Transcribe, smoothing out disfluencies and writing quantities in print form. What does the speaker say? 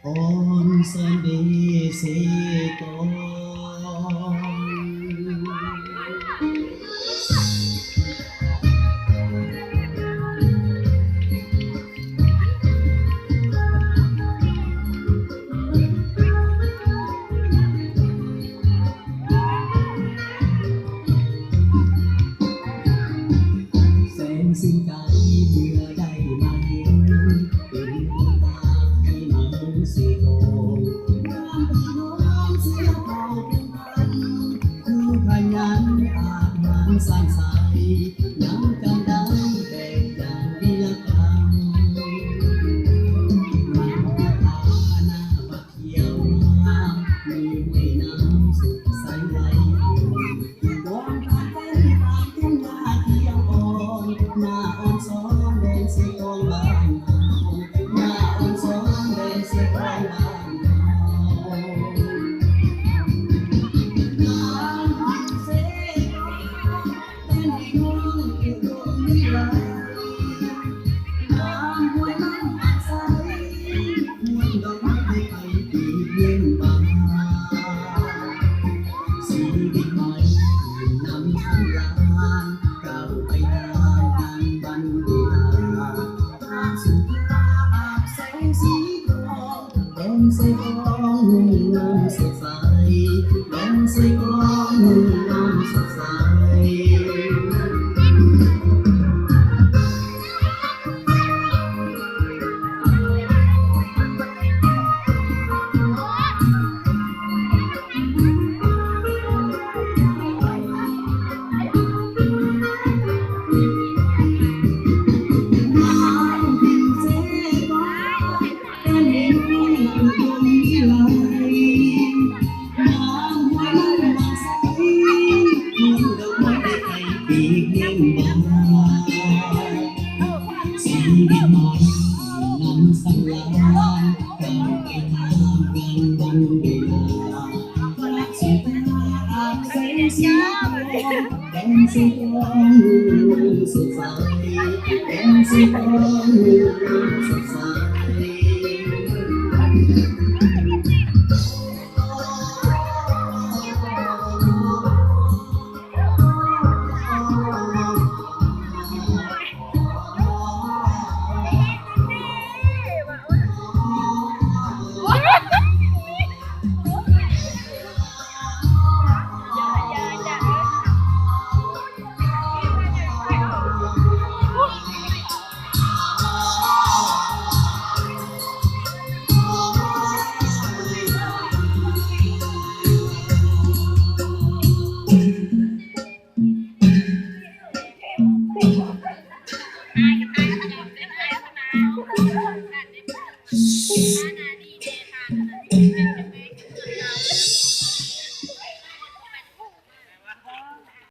On Sunday say gone แสงสิ้นใจเมื่อได้มาเห็นเป็นตาที่มันสีทองน้ำพี่น้องเสียเผ่าเป็นพันคือขยันอาจมันสร้างสายยังกันได้แต่อย่างวิรกรรมมีตาหน้าบักเขียวงามมีห้วยน้ำสุดใสไหลดวงตาเป็นตาทุ่งนาเขียวอ่อนหน้าอ่อนซ้อนแดงสีทองบ้านเราหน้าอ่อนซ้อนแดงสีทองบ้านเรา ชีวิตใหม่นำทางลานก้าวไปทางการบันเวลาทางสู่ตาอาบแสงสีทองแดงใสทองนุ่มงามสดใสแดงใสทองนุ่มงามสดใสชีวิตใหม่นำสังลานก้าวไปทางการวันเวลาพระสุธาอาบแสงสีทองแดงสีทองสดใสแดงสีทองสดใส